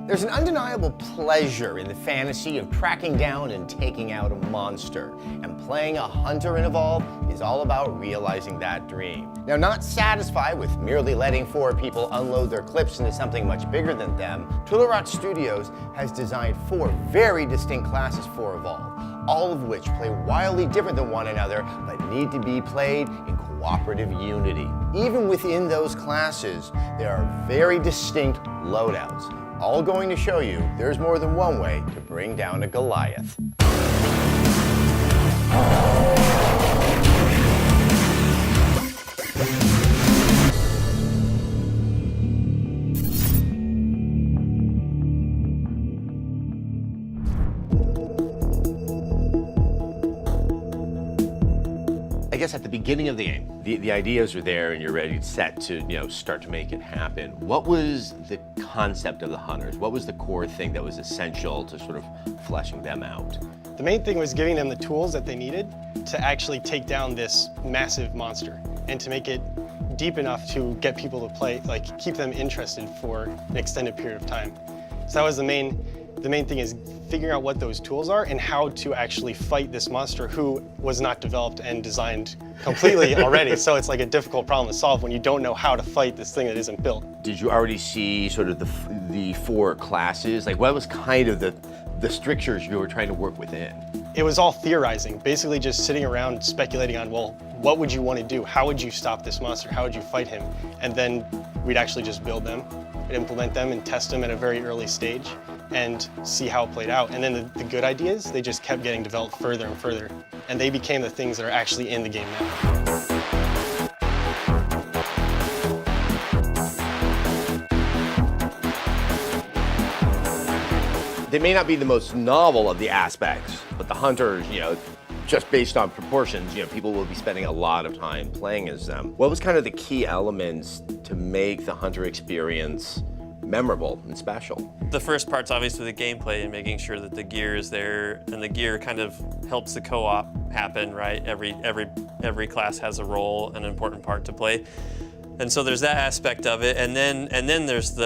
There's an undeniable pleasure in the fantasy of tracking down and taking out a monster, and playing a hunter in Evolve is all about realizing that dream. Now, not satisfied with merely letting 4 people unload their clips into something much bigger than them, Tularock Studios has designed 4 very distinct classes for Evolve, all of which play wildly different than one another, but need to be played in cooperative unity. Even within those classes, there are very distinct loadouts, all going to show you there's more than one way to bring down a Goliath. I guess at the beginning of the game, the ideas are there and you're ready, set to start to make it happen. What was the concept of the hunters? What was the core thing that was essential to sort of fleshing them out? The main thing was giving them the tools that they needed to actually take down this massive monster and to make it deep enough to get people to play, like keep them interested for an extended period of time. So that was the main thing, is figuring out what those tools are and how to actually fight this monster who was not developed and designed completely already. So it's like a difficult problem to solve when you don't know how to fight this thing that isn't built. Did you already see sort of the 4 classes? Like, what was kind of the strictures you were trying to work within? It was all theorizing, basically just sitting around speculating on, well, what would you want to do? How would you stop this monster? How would you fight him? And then we'd actually just build them, implement them, and test them at a very early stage and see how it played out. And then the good ideas, they just kept getting developed further and further. And they became the things that are actually in the game now. They may not be the most novel of the aspects, but the hunters, just based on proportions, people will be spending a lot of time playing as them. What was kind of the key elements to make the hunter experience memorable and special? The first part's obviously the gameplay and making sure that the gear is there, and the gear kind of helps the co-op happen, right? Every class has a role, an important part to play. And so there's that aspect of it, and then there's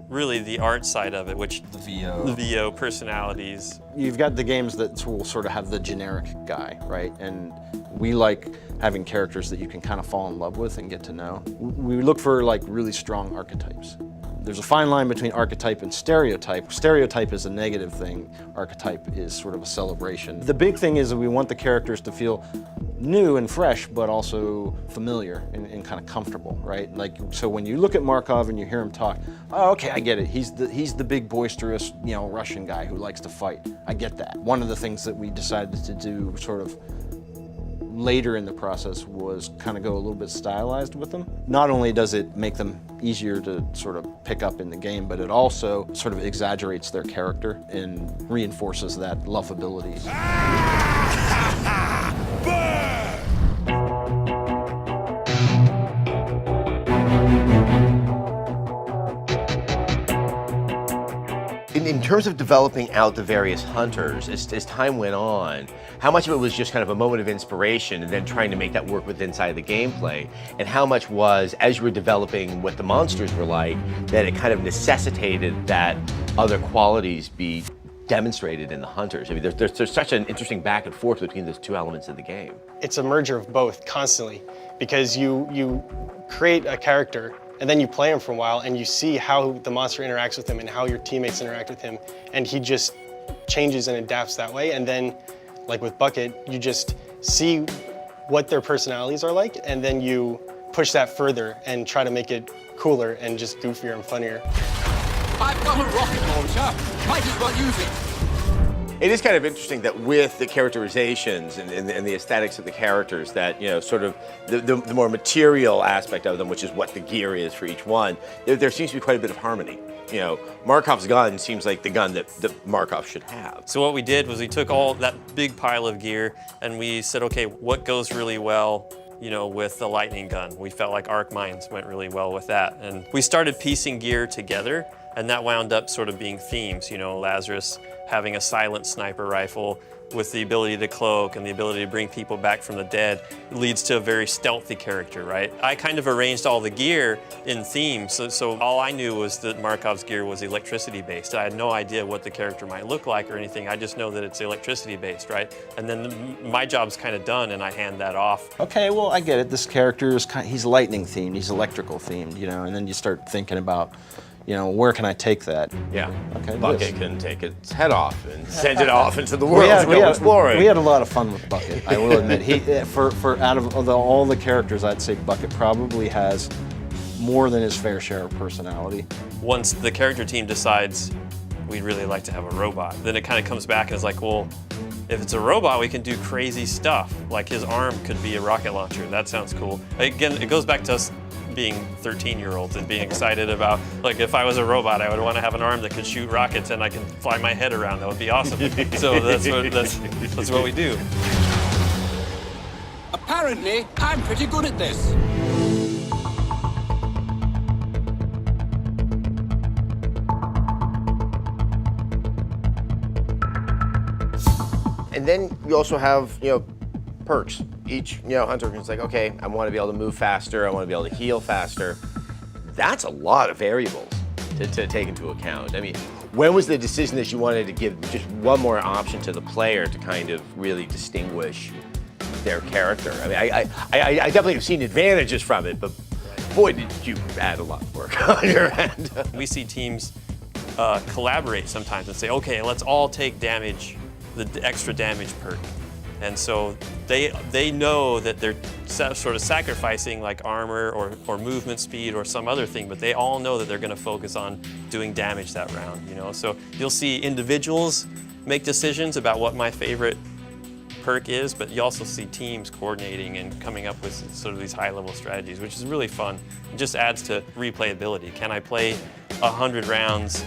really the art side of it, which the VO personalities. You've got the games that will sort of have the generic guy, right? And we like having characters that you can kind of fall in love with and get to know. We look for like really strong archetypes. There's a fine line between archetype and stereotype. Stereotype is a negative thing. Archetype is sort of a celebration. The big thing is that we want the characters to feel new and fresh, but also familiar and kind of comfortable, right? Like, so when you look at Markov and you hear him talk, oh, okay, I get it. He's the big boisterous, Russian guy who likes to fight. I get that. One of the things that we decided to do sort of later in the process was kind of go a little bit stylized with them. Not only does it make them easier to sort of pick up in the game, but it also sort of exaggerates their character and reinforces that lovability. In terms of developing out the various hunters, as time went on, how much of it was just kind of a moment of inspiration and then trying to make that work with inside the gameplay? And how much was, as you were developing what the monsters were like, that it kind of necessitated that other qualities be demonstrated in the hunters? I mean, there's such an interesting back and forth between those 2 elements of the game. It's a merger of both constantly, because you create a character and then you play him for a while and you see how the monster interacts with him and how your teammates interact with him, and he just changes and adapts that way. And then, like with Bucket, you just see what their personalities are like, and then you push that further and try to make it cooler and just goofier and funnier. I've got a rocket launcher. Might as well use it. It is kind of interesting that with the characterizations and the aesthetics of the characters, that, sort of the more material aspect of them, which is what the gear is for each one, there seems to be quite a bit of harmony. Markov's gun seems like the gun that Markov should have. So what we did was we took all that big pile of gear and we said, okay, what goes really well with the lightning gun? We felt like arc mines went really well with that. And we started piecing gear together, and that wound up sort of being themes. Lazarus having a silent sniper rifle with the ability to cloak and the ability to bring people back from the dead leads to a very stealthy character, right? I kind of arranged all the gear in theme, so all I knew was that Markov's gear was electricity based. I had no idea what the character might look like or anything. I just know that it's electricity based, right? And then my job's kind of done and I hand that off. Okay, well, I get it. This character is he's lightning themed, he's electrical themed, you know, and then you start thinking about, you know, where can I take that? Yeah. Okay, Bucket this. can take its head off and send it off into the world to go exploring. We had a lot of fun with Bucket, I will admit. He, for out of all the characters, I'd say Bucket probably has more than his fair share of personality. Once the character team decides we'd really like to have a robot, then it kind of comes back and is like, well, if it's a robot, we can do crazy stuff. Like his arm could be a rocket launcher. That sounds cool. Again, it goes back to us being 13-year-olds and being excited about, like, if I was a robot, I would want to have an arm that could shoot rockets and I can fly my head around. That would be awesome. So that's what we do. Apparently, I'm pretty good at this. And then you also have, you know, perks. Each, you know, hunter is like, okay, I want to be able to move faster, I want to be able to heal faster. That's a lot of variables to take into account. I mean, when was the decision that you wanted to give just one more option to the player to kind of really distinguish their character? I mean, I definitely have seen advantages from it, but boy, did you add a lot of work on your end. We see teams collaborate sometimes and say, okay, let's all take damage, the extra damage perk. And so they know that they're sort of sacrificing like armor or movement speed or some other thing, but they all know that they're going to focus on doing damage that round, you know? So you'll see individuals make decisions about what my favorite perk is, but you also see teams coordinating and coming up with sort of these high-level strategies, which is really fun. It just adds to replayability. Can I play 100 rounds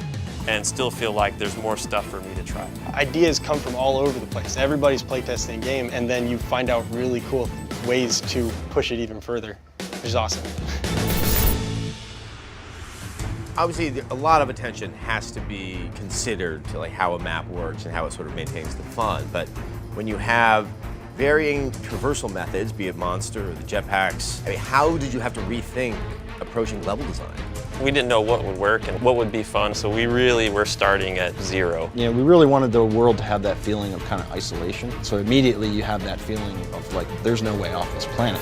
and still feel like there's more stuff for me to try? Ideas come from all over the place. Everybody's playtesting a game, and then you find out really cool ways to push it even further, which is awesome. Obviously, a lot of attention has to be considered to like how a map works and how it sort of maintains the fun. But when you have varying traversal methods, be it monster or the jetpacks, I mean, how did you have to rethink approaching level design? We didn't know what would work and what would be fun, so we really were starting at zero. Yeah, we really wanted the world to have that feeling of kind of isolation. So immediately you have that feeling of like, there's no way off this planet.